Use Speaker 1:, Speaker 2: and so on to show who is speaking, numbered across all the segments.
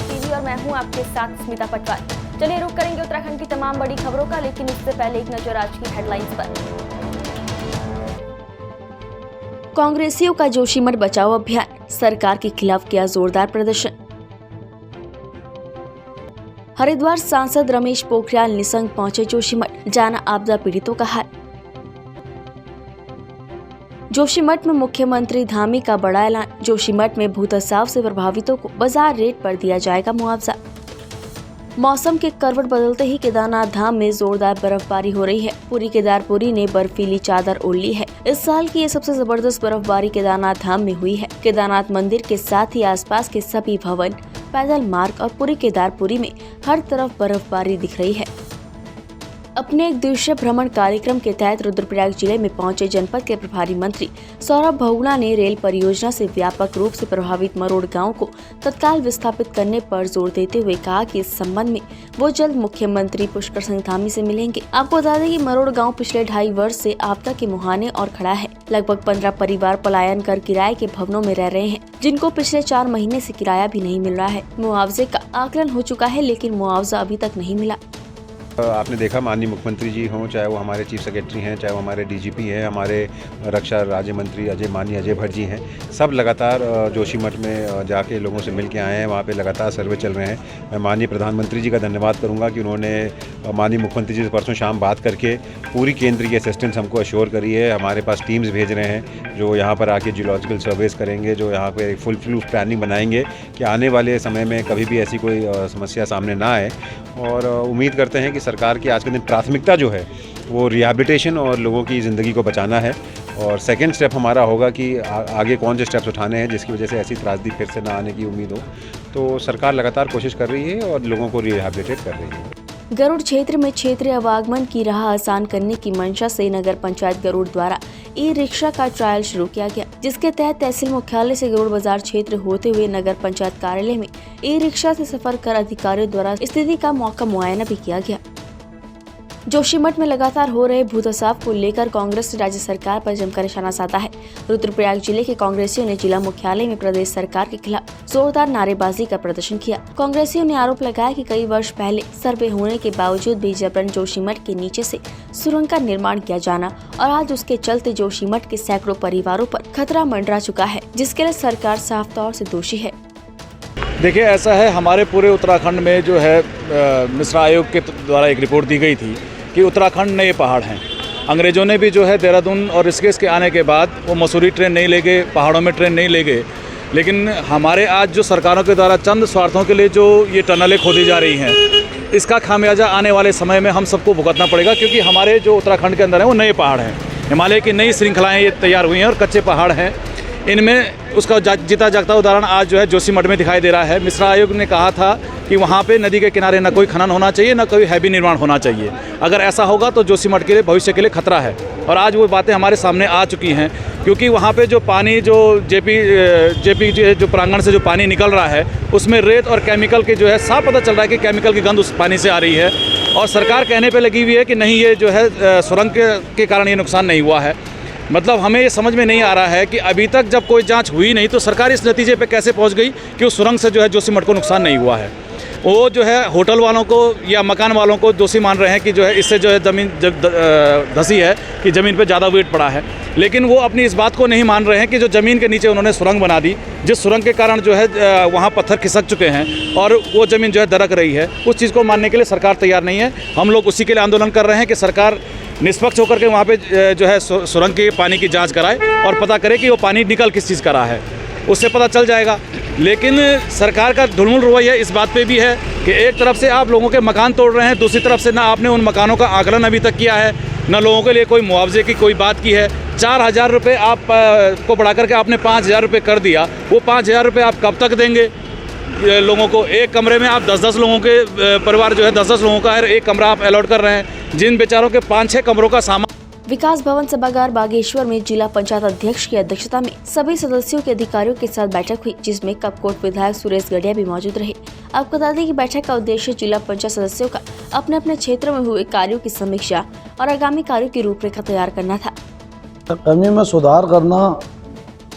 Speaker 1: समाचार टीवी और मैं हूं आपके साथ स्मिता पटवार। चलिए रुक करेंगे उत्तराखंड की तमाम बड़ी खबरों का, लेकिन उससे पहले एक नजर आज की हेडलाइंस पर। कांग्रेसियों का जोशीमठ बचाओ अभियान, सरकार के खिलाफ किया जोरदार प्रदर्शन। हरिद्वार सांसद रमेश पोखरियाल निशंक पहुंचे जोशीमठ, जाना आपदा पीड़ितों का हाल। जोशीमठ में मुख्यमंत्री धामी का बड़ा ऐलान, जोशीमठ में भूतसाव से प्रभावितों को बाजार रेट पर दिया जाएगा मुआवजा। मौसम के करवट बदलते ही केदारनाथ धाम में जोरदार बर्फबारी हो रही है। पूरी केदारपुरी ने बर्फीली चादर ओढ़ ली है। इस साल की ये सबसे जबरदस्त बर्फबारी केदारनाथ धाम में हुई है। केदारनाथ मंदिर के साथ ही आसपास के सभी भवन, पैदल मार्ग और पूरी केदारपुरी में हर तरफ बर्फबारी दिख रही है। अपने एक दिवसीय भ्रमण कार्यक्रम के तहत रुद्रप्रयाग जिले में पहुंचे जनपद के प्रभारी मंत्री सौरभ बहुगुणा ने रेल परियोजना से व्यापक रूप से प्रभावित मरोड़ गांव को तत्काल विस्थापित करने पर जोर देते हुए कहा कि इस संबंध में वो जल्द मुख्यमंत्री पुष्कर सिंह धामी से मिलेंगे। आपको बता दें कि मरोड़ गांव पिछले 2.5 वर्ष से आपदा के मुहाने और खड़ा है। लगभग 15 परिवार पलायन कर किराए के भवनों में रह रहे हैं, जिनको पिछले 4 महीने से किराया भी नहीं मिल रहा है। मुआवजे का आकलन हो चुका है, लेकिन मुआवजा अभी तक नहीं मिला।
Speaker 2: आपने देखा माननीय मुख्यमंत्री जी हों, चाहे वो हमारे चीफ सेक्रेटरी हैं, चाहे वो हमारे डीजीपी हैं, हमारे रक्षा राज्य मंत्री माननीय अजय भट्ट जी हैं, सब लगातार जोशीमठ में जाके लोगों से मिल के आए हैं। वहाँ पे लगातार सर्वे चल रहे हैं। मैं माननीय प्रधानमंत्री जी का धन्यवाद करूँगा कि उन्होंने माननीय मुख्यमंत्री जी से परसों शाम बात करके पूरी केंद्रीय असिस्टेंस हमको अश्योर करी है। हमारे पास टीम्स भेज रहे हैं जो यहाँ पर आके जियोलॉजिकल सर्वेस करेंगे, जो यहाँ पर फुल प्लानिंग बनाएंगे कि आने वाले समय में कभी भी ऐसी कोई समस्या सामने ना आए। और उम्मीद करते हैं कि सरकार की आज के दिन प्राथमिकता जो है वो रिहैबिलिटेशन और लोगों की ज़िंदगी को बचाना है। और सेकंड स्टेप हमारा होगा कि आगे कौन से स्टेप्स उठाने हैं जिसकी वजह से ऐसी त्रासदी फिर से ना आने की उम्मीद हो। तो सरकार लगातार कोशिश कर रही है और लोगों को रिहैबिलिटेट कर रही है।
Speaker 1: गरुड़ क्षेत्र में क्षेत्रीय आवागमन की राह आसान करने की मंशा से नगर पंचायत गरुड़ द्वारा ई रिक्शा का ट्रायल शुरू किया गया, जिसके तहत तहसील मुख्यालय से गरुड़ बाजार क्षेत्र होते हुए नगर पंचायत कार्यालय में ई रिक्शा से सफर कर अधिकारियों द्वारा स्थिति का मौका मुआयना भी किया गया। जोशीमठ में लगातार हो रहे भूतसाव को लेकर कांग्रेस ने राज्य सरकार पर जमकर निशाना साधा है। रुद्रप्रयाग जिले के कांग्रेसियों ने जिला मुख्यालय में प्रदेश सरकार के खिलाफ जोरदार नारेबाजी का प्रदर्शन किया। कांग्रेसियों ने आरोप लगाया कि कई वर्ष पहले सर्वे होने के बावजूद भी जबरन जोशीमठ के नीचे से सुरंग का निर्माण किया जाना और आज उसके चलते जोशीमठ के सैकड़ों परिवारों पर खतरा मंडरा चुका है, जिसके लिए सरकार साफ तौर से दोषी है।
Speaker 3: देखिए, ऐसा है, हमारे पूरे उत्तराखंड में जो है मिश्रा आयोग के द्वारा एक रिपोर्ट दी गई थी कि उत्तराखंड नए पहाड़ हैं। अंग्रेज़ों ने भी जो है देहरादून और ऋषिकेश के आने के बाद वो मसूरी ट्रेन नहीं ले गए, पहाड़ों में ट्रेन नहीं ले गए। लेकिन हमारे आज जो सरकारों के द्वारा चंद स्वार्थों के लिए जो ये टनलें खोदी जा रही हैं, इसका खामियाजा आने वाले समय में हम सबको भुगतना पड़ेगा, क्योंकि हमारे जो उत्तराखंड के अंदर हैं वो नए पहाड़ हैं। हिमालय की नई श्रृंखलाएँ ये तैयार हुई हैं और कच्चे पहाड़ हैं। इनमें उसका जीता जागता उदाहरण आज जो है जोशीमठ में दिखाई दे रहा है। मिश्रा आयोग ने कहा था कि वहाँ पे नदी के किनारे न कोई खनन होना चाहिए, न कोई हैवी निर्माण होना चाहिए। अगर ऐसा होगा तो जोशीमठ के लिए भविष्य के लिए खतरा है। और आज वो बातें हमारे सामने आ चुकी हैं, क्योंकि वहाँ पे जो पानी जो जेपी जो प्रांगण से जो पानी निकल रहा है उसमें रेत और केमिकल के जो है साफ पता चल रहा है कि केमिकल की गंध उस पानी से आ रही है। और सरकार कहने पर लगी हुई है कि नहीं, ये जो है सुरंग के कारण ये नुकसान नहीं हुआ है। मतलब हमें ये समझ में नहीं आ रहा है कि अभी तक जब कोई जांच हुई नहीं तो सरकार इस नतीजे पे कैसे पहुंच गई कि उस सुरंग से जो है जोशीमठ को नुकसान नहीं हुआ है। वो जो है होटल वालों को या मकान वालों को दोषी मान रहे हैं कि जो है इससे जो है ज़मीन धंसी है कि ज़मीन पे ज़्यादा वेट पड़ा है। लेकिन वो अपनी इस बात को नहीं मान रहे हैं कि जो ज़मीन के नीचे उन्होंने सुरंग बना दी, जिस सुरंग के कारण जो है वहाँ पत्थर खिसक चुके हैं और वो ज़मीन जो है दरक रही है, उस चीज़ को मानने के लिए सरकार तैयार नहीं है। हम लोग उसी के लिए आंदोलन कर रहे हैं कि सरकार निष्पक्ष होकर के वहाँ पे जो है सुरंग के पानी की जांच कराए और पता करे कि वो पानी निकल किस चीज़ का रहा है, उससे पता चल जाएगा। लेकिन सरकार का ढुलमुल रवैया इस बात पे भी है कि एक तरफ से आप लोगों के मकान तोड़ रहे हैं, दूसरी तरफ से ना आपने उन मकानों का आकलन अभी तक किया है, ना लोगों के लिए कोई मुआवजे की कोई बात की है। 4,000 रुपये आप को बढ़ा करके आपने 5,000 रुपये कर दिया। वो 5,000 रुपये आप कब तक देंगे लोगों को? एक कमरे में आप 10-10 लोगों के परिवार जो है 10-10 लोगों का है, एक कमरा आप अलॉट कर रहे हैं, जिन बेचारों के 5-6 कमरों का सामान।
Speaker 1: विकास भवन सभागार बागेश्वर में जिला पंचायत अध्यक्ष की अध्यक्षता में सभी सदस्यों के अधिकारियों के साथ बैठक हुई, जिसमें कपकोट विधायक सुरेश गढ़िया भी मौजूद रहे। आपको बता दें कि बैठक का उद्देश्य जिला पंचायत सदस्यों का अपने अपने क्षेत्र में हुए कार्यों की समीक्षा और आगामी कार्यों की रूपरेखा तैयार करना था।
Speaker 4: कमी में सुधार करना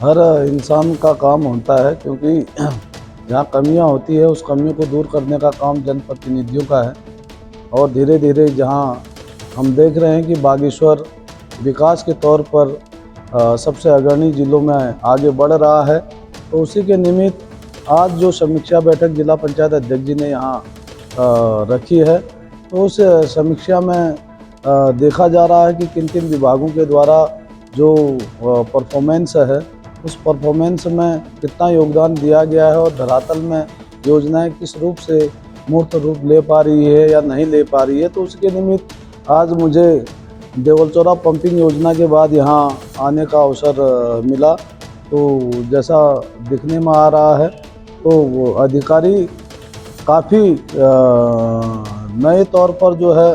Speaker 4: हर इंसान का काम होता है, क्योंकि जहाँ कमियाँ होती है उस कमियों को दूर करने का काम जनप्रतिनिधियों का है। और धीरे धीरे जहाँ हम देख रहे हैं कि बागेश्वर विकास के तौर पर सबसे अग्रणी जिलों में आगे बढ़ रहा है, तो उसी के निमित्त आज जो समीक्षा बैठक जिला पंचायत अध्यक्ष जी ने यहाँ रखी है, तो उस समीक्षा में देखा जा रहा है कि किन किन विभागों के द्वारा जो परफॉर्मेंस है उस परफॉर्मेंस में कितना योगदान दिया गया है और धरातल में योजनाएं किस रूप से मूर्त रूप ले पा रही है या नहीं ले पा रही है। तो उसके निमित्त आज मुझे देवलचौरा पंपिंग योजना के बाद यहाँ आने का अवसर मिला। तो जैसा दिखने में आ रहा है तो वो अधिकारी काफ़ी नए तौर पर जो है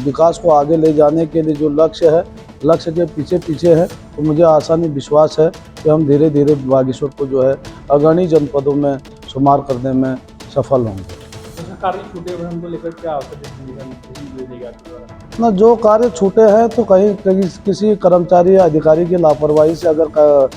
Speaker 4: विकास को आगे ले जाने के लिए जो लक्ष्य के पीछे है। तो मुझे आसानी विश्वास है कि हम धीरे धीरे बागेश्वर को जो है अग्रणी जनपदों में शुमार करने में सफल होंगे।
Speaker 5: कार्य छूटे हुए हमको लेकर क्या
Speaker 4: ना जो कार्य छूटे हैं तो कहीं किसी कर्मचारी या अधिकारी की लापरवाही से अगर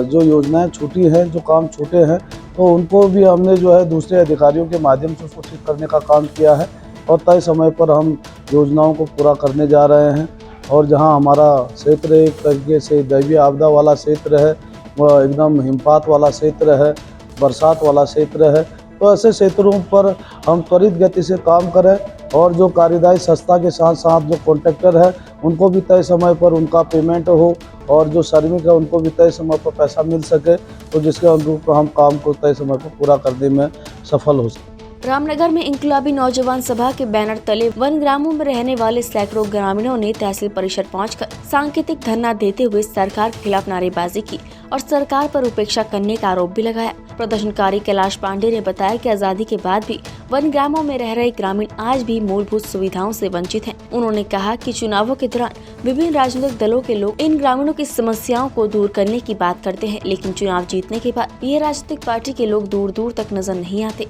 Speaker 4: जो योजनाएं छूटी हैं, जो काम छूटे हैं, तो उनको भी हमने जो है दूसरे अधिकारियों के माध्यम से उसको ठीक करने का काम किया है और तय समय पर हम योजनाओं को पूरा करने जा रहे हैं। और जहां हमारा क्षेत्र एक तरीके से दैवीय आपदा वाला क्षेत्र है, वह एकदम हिमपात वाला क्षेत्र है, बरसात वाला क्षेत्र है, तो ऐसे क्षेत्रों पर हम त्वरित गति से काम करें और जो कार्यदायी संस्था के साथ साथ जो कॉन्ट्रैक्टर है उनको भी तय समय पर उनका पेमेंट हो और जो श्रमिक है उनको भी तय समय पर पैसा मिल सके, तो जिसके अनुरूप हम काम को तय समय पर पूरा करने में सफल हो सके।
Speaker 1: रामनगर में इंकलाबी नौजवान सभा के बैनर तले वन ग्रामों में रहने वाले सैकड़ों ग्रामीणों ने तहसील परिषद पहुंचकर सांकेतिक धरना देते हुए सरकार के खिलाफ नारेबाजी की और सरकार पर उपेक्षा करने का आरोप भी लगाया। प्रदर्शनकारी कैलाश पांडे ने बताया कि आजादी के बाद भी वन ग्रामों में रह रहे ग्रामीण आज भी मूलभूत सुविधाओं से वंचित हैं। उन्होंने कहा कि चुनावों के दौरान विभिन्न राजनीतिक दलों के लोग इन ग्रामीणों की समस्याओं को दूर करने की बात करते हैं, लेकिन चुनाव जीतने के बाद ये राजनीतिक पार्टी के लोग दूर दूर तक नजर नहीं आते।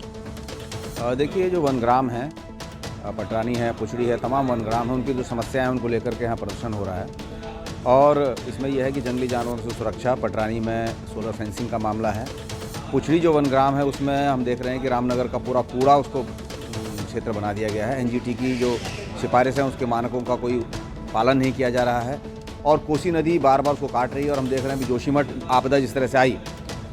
Speaker 6: देखिए, जो वनग्राम है, पटरानी है, पुछड़ी है, तमाम वनग्राम है, उनकी जो समस्याएं हैं उनको लेकर के यहाँ प्रदर्शन हो रहा है। और इसमें यह है कि जंगली जानवरों से सुरक्षा, पटरानी में सोलर फेंसिंग का मामला है। पुछड़ी जो वनग्राम है उसमें हम देख रहे हैं कि रामनगर का पूरा कूड़ा उसको क्षेत्र बना दिया गया है। एनजीटी की जो सिफारिश हैं उसके मानकों का कोई पालन नहीं किया जा रहा है और कोसी नदी बार बार उसको काट रही है। और हम देख रहे हैं कि जोशीमठ आपदा जिस तरह से आई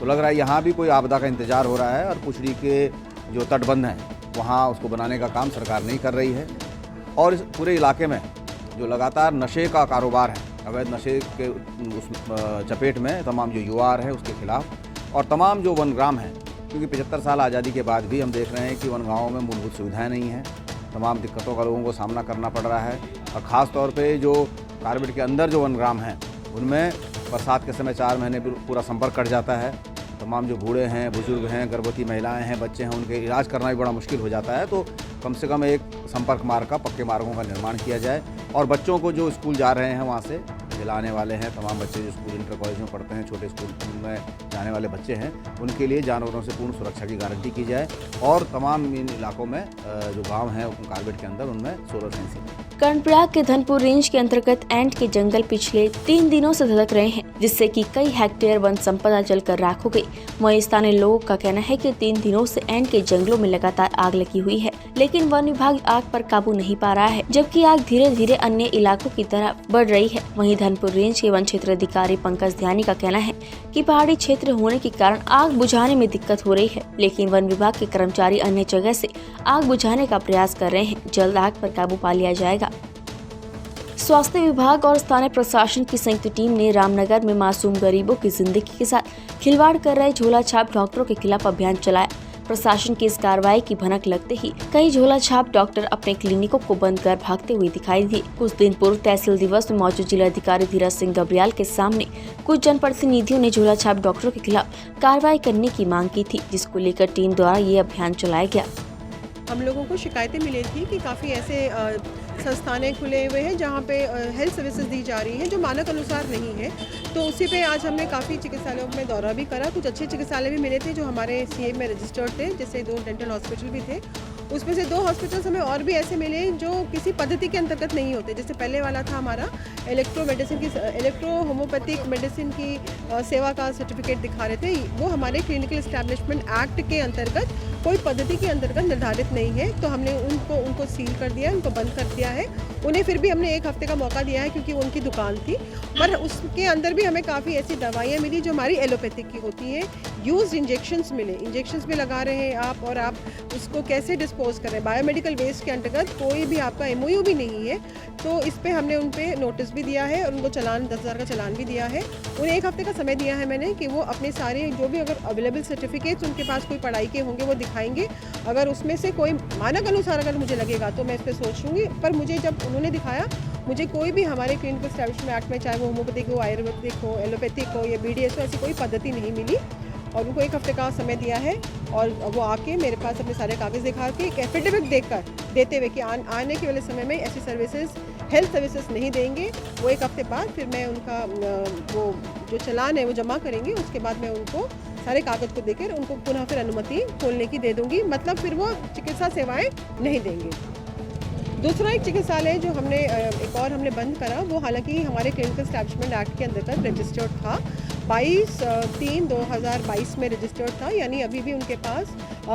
Speaker 6: तो लग रहा है यहाँ भी कोई आपदा का इंतजार हो रहा है और पुछड़ी के जो तटबंध हैं वहाँ उसको बनाने का काम सरकार नहीं कर रही है। और इस पूरे इलाके में जो लगातार नशे का कारोबार है, अवैध नशे के उस चपेट में तमाम जो युवा है उसके खिलाफ और तमाम जो वनग्राम हैं, क्योंकि 75 साल आज़ादी के बाद भी हम देख रहे हैं कि वनगांवों में मूलभूत सुविधाएं नहीं हैं, तमाम दिक्कतों का लोगों को सामना करना पड़ रहा है। और ख़ास तौर पे जो कार्बेट के अंदर जो वनग्राम हैं उनमें बरसात के समय 4 महीने पूरा संपर्क कट जाता है। तमाम जो बूढ़े हैं, बुजुर्ग हैं, गर्भवती महिलाएं हैं, बच्चे हैं, उनके इलाज करना भी बड़ा मुश्किल हो जाता है। तो कम से कम एक संपर्क मार्ग का, पक्के मार्गों का निर्माण किया जाए और बच्चों को जो स्कूल जा रहे हैं वहाँ से दिलाने वाले हैं, तमाम बच्चे जो स्कूल इंटर कॉलेज में पढ़ते हैं, छोटे स्कूल में जाने वाले बच्चे हैं, उनके लिए जानवरों से पूर्ण सुरक्षा की गारंटी की जाए और तमाम इन इलाकों में जो गाँव हैं कार्बेट के अंदर उनमें सोलर फेंसिंग।
Speaker 1: कर्णप्रयाग के धनपुर रेंज के अंतर्गत एंट के जंगल पिछले 3 दिनों से धधक रहे हैं, जिससे कि कई हेक्टेयर वन संपदा जलकर राख हो गई। वहीं स्थानीय लोगों का कहना है कि 3 दिनों से एंट के जंगलों में लगातार आग लगी हुई है, लेकिन वन विभाग आग पर काबू नहीं पा रहा है, जबकि आग धीरे धीरे अन्य इलाकों की तरह बढ़ रही है। वहीं धनपुर रेंज के वन क्षेत्र अधिकारी पंकज ध्यानी का कहना है कि पहाड़ी क्षेत्र होने के कारण आग बुझाने में दिक्कत हो रही है, लेकिन वन विभाग के कर्मचारी अन्य जगह से आग बुझाने का प्रयास कर रहे हैं। जल्द आग पर काबू पा लिया जाएगा। स्वास्थ्य विभाग और स्थानीय प्रशासन की संयुक्त टीम ने रामनगर में मासूम गरीबों की जिंदगी के साथ खिलवाड़ कर रहे झोला छाप डॉक्टरों के खिलाफ अभियान चलाया। प्रशासन की इस कार्रवाई की भनक लगते ही कई झोला छाप डॉक्टर अपने क्लिनिकों को बंद कर भागते हुए दिखाई दिए। कुछ दिन पूर्व तहसील दिवस में मौजूद जिलाधिकारी धीरज सिंह गब्रियाल के सामने कुछ जनप्रतिनिधियों ने झोला छाप डॉक्टरों के खिलाफ कार्रवाई करने की मांग की थी, जिसको लेकर टीम द्वारा ये अभियान चलाया गया।
Speaker 7: हम लोगों को शिकायतें मिली थी कि काफ़ी ऐसे संस्थानें खुले हुए हैं जहाँ पे हेल्थ सर्विसेज दी जा रही हैं जो मानक अनुसार नहीं है। तो उसी पे आज हमने काफ़ी चिकित्सालयों में दौरा भी करा। कुछ अच्छे चिकित्सालय भी मिले थे जो हमारे सीए में रजिस्टर्ड थे, जैसे 2 डेंटल हॉस्पिटल भी थे उसमें से 2 हॉस्पिटल्स हमें और भी ऐसे मिले जो किसी पद्धति के अंतर्गत नहीं होते। जैसे पहले वाला था हमारा इलेक्ट्रो होम्योपैथिक मेडिसिन की सेवा का सर्टिफिकेट दिखा रहे थे, वो हमारे क्लिनिकल एस्टैब्लिशमेंट एक्ट के अंतर्गत कोई पद्धति के अंतर्गत निर्धारित नहीं है, तो हमने उनको सील कर दिया है, उनको बंद कर दिया है। उन्हें फिर भी हमने 1 हफ्ते का मौका दिया है क्योंकि उनकी दुकान थी, पर उसके अंदर भी हमें काफ़ी ऐसी दवाइयाँ मिली जो हमारी एलोपैथिक की होती हैं। यूज्ड इंजेक्शंस मिले, इंजेक्शंस भी लगा रहे हैं आप, और आप उसको कैसे डिस्पोज कर रहे हैं। बायोमेडिकल वेस्ट के अंतर्गत कोई भी आपका MOU भी नहीं है, तो इस पे हमने उन पे नोटिस भी दिया है और उनको चालान 10,000 का चालान भी दिया है। उन्हें 1 हफ्ते का समय दिया है मैंने कि वो अपने सारे जो भी अगर अवेलेबल सर्टिफिकेट्स उनके पास कोई पढ़ाई के होंगे वो दिखाएंगे। अगर उसमें से कोई मानक अनुसार अगर मुझे लगेगा तो मैं इस पर सोचूंगी, पर मुझे जब उन्होंने दिखाया, मुझे कोई भी हमारे क्लिनिकल एस्टैब्लिशमेंट एक्ट में, चाहे वो होम्योपैथिक हो, आयुर्वेदिक हो, एलोपैथिक हो या BDS हो, ऐसी कोई पद्धति नहीं मिली। और उनको 1 हफ्ते का समय दिया है और वो आके मेरे पास अपने सारे कागज़ दिखा के एक एफिडेविट देते हुए कि आने के वाले समय में ऐसी सर्विसेज, हेल्थ सर्विसेज नहीं देंगे। वो 1 हफ्ते बाद फिर मैं उनका वो जो चालान है वो जमा करेंगे, उसके बाद मैं उनको सारे कागज़ को देकर उनको पुनः फिर अनुमति खोलने की दे दूँगी, मतलब फिर वो चिकित्सा सेवाएँ नहीं देंगे। दूसरा एक चिकित्सालय जो हमने एक और हमने बंद करा, वो हालांकि हमारे क्लिनिकल एस्टैब्लिशमेंट एक्ट के अंतर्गत रजिस्टर्ड था, 22/3/2022 में रजिस्टर्ड था, यानी अभी भी उनके पास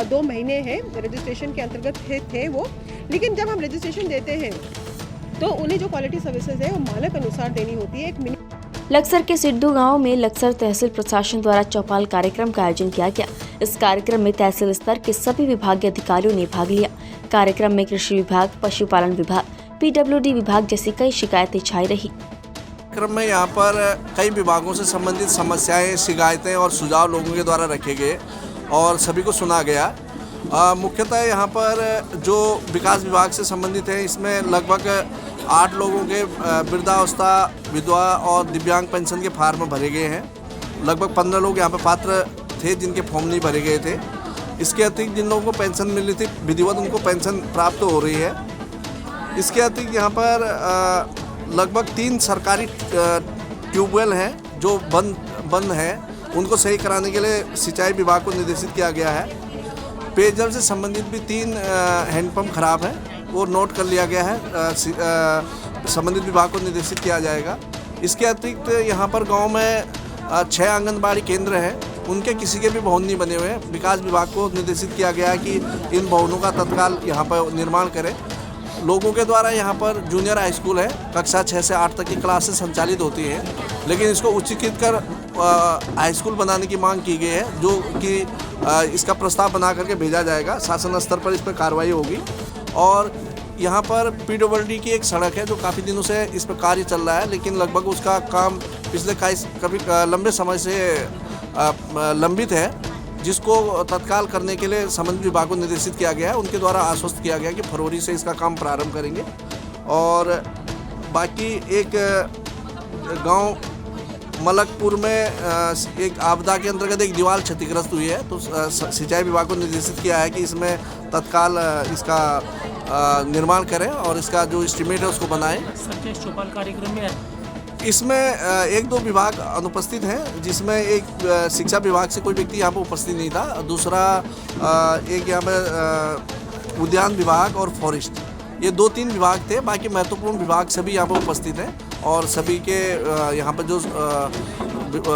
Speaker 7: 2 महीने हैं रजिस्ट्रेशन के अंतर्गत थे वो। लेकिन जब हम रजिस्ट्रेशन देते हैं तो उन्हें जो क्वालिटी सर्विसेज है वो मानक अनुसार देनी होती है।
Speaker 1: लक्सर के सिड्डू गांव में लक्सर तहसील प्रशासन द्वारा चौपाल कार्यक्रम का आयोजन किया गया। इस कार्यक्रम में तहसील स्तर के सभी विभागीय अधिकारियों ने भाग लिया। कार्यक्रम में कृषि विभाग, पशुपालन विभाग, PWD विभाग जैसी कई शिकायतें छाई रही।
Speaker 8: कार्यक्रम में यहाँ पर कई विभागों से संबंधित समस्याएं, शिकायतें और सुझाव लोगों के द्वारा रखे गए और सभी को सुना गया। मुख्यतः यहाँ पर जो विकास विभाग से संबंधित है, इसमें लगभग 8 लोगों के वृद्धावस्था, विधवा और दिव्यांग पेंशन के फार्म भरे गए हैं। लगभग 15 लोग यहाँ पर पात्र थे जिनके फॉर्म नहीं भरे गए थे। इसके अतिरिक्त जिन लोगों को पेंशन मिली थी विधिवत, उनको पेंशन प्राप्त हो रही है। इसके अतिरिक्त यहाँ पर लगभग 3 सरकारी ट्यूबवेल हैं जो बंद हैं, उनको सही कराने के लिए सिंचाई विभाग को निर्देशित किया गया है। पेयजल से संबंधित भी 3 हैंडपम्प खराब हैं, वो नोट कर लिया गया है, संबंधित विभाग को निर्देशित किया जाएगा। इसके अतिरिक्त यहाँ पर गांव में 6 आंगनबाड़ी केंद्र हैं, उनके किसी के भी भवन नहीं बने हुए हैं। विकास विभाग को निर्देशित किया गया है कि इन भवनों का तत्काल यहाँ पर निर्माण करें। लोगों के द्वारा यहाँ पर जूनियर हाई स्कूल है, कक्षा 6 से 8 तक की क्लासेस संचालित होती हैं, लेकिन इसको उच्चीकृत कर हाई स्कूल बनाने की मांग की गई है, जो कि इसका प्रस्ताव बना करके भेजा जाएगा। शासन स्तर पर इस पर कार्रवाई होगी। और यहाँ पर PWD की एक सड़क है जो काफ़ी दिनों से इस पर कार्य चल रहा है, लेकिन लगभग उसका काम पिछले कभी लंबे समय से लंबित है, जिसको तत्काल करने के लिए संबंधित विभाग को निर्देशित किया गया है। उनके द्वारा आश्वस्त किया गया कि फरवरी से इसका काम प्रारंभ करेंगे। और बाकी एक गांव मलकपुर में एक आपदा के अंतर्गत एक दीवार क्षतिग्रस्त हुई है, तो सिंचाई विभाग को निर्देशित किया है कि इसमें तत्काल इसका निर्माण करें और इसका जो एस्टीमेट है उसको बनाएं।
Speaker 5: चौपाल कार्यक्रम में
Speaker 8: इसमें 1-2 विभाग अनुपस्थित हैं, जिसमें एक शिक्षा विभाग से कोई व्यक्ति यहाँ पर उपस्थित नहीं था। दूसरा एक यहाँ पर उद्यान विभाग और फॉरेस्ट, ये 2-3 विभाग थे। बाकी महत्वपूर्ण विभाग सभी यहाँ पर उपस्थित हैं और सभी के यहाँ पर जो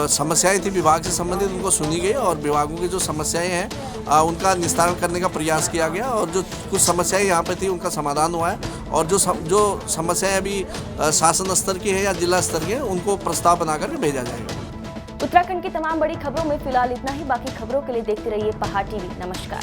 Speaker 8: समस्याएं थी विभाग से संबंधित उनको सुनी गई और विभागों की जो समस्याएं हैं उनका निस्तारण करने का प्रयास किया गया और जो कुछ समस्याएं यहाँ पे थी उनका समाधान हुआ है। और जो समस्याएं अभी शासन स्तर की है या जिला स्तर की है, उनको प्रस्ताव बनाकर भेजा जाएगा।
Speaker 1: उत्तराखंड की तमाम बड़ी खबरों में फिलहाल इतना ही। बाकी खबरों के लिए देखते रहिए पहाड़ TV। नमस्कार।